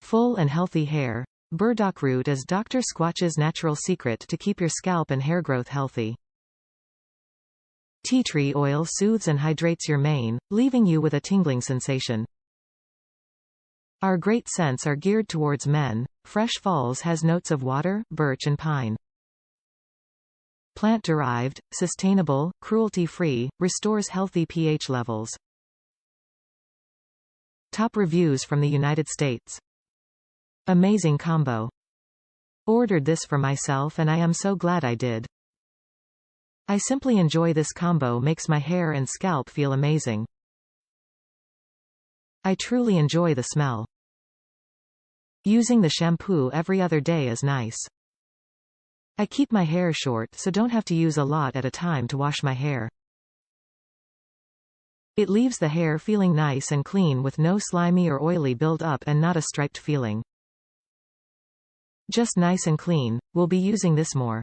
Full and healthy hair. Burdock root is Dr Squatch's natural secret to keep your scalp and hair growth healthy. Tea tree oil soothes and hydrates your mane, leaving you with a tingling sensation. Our great scents are geared towards men. Fresh Falls has notes of water, birch and pine. Plant derived, sustainable, cruelty-free, restores healthy pH levels. Top reviews from the United States. Amazing combo. Ordered this for myself and I am so glad I did. I simply enjoy this combo, makes my hair and scalp feel amazing. I truly enjoy the smell. Using the shampoo every other day is nice. I keep my hair short so don't have to use a lot at a time to wash my hair. It leaves the hair feeling nice and clean with no slimy or oily build-up and not a striped feeling. Just nice and clean. We'll be using this more.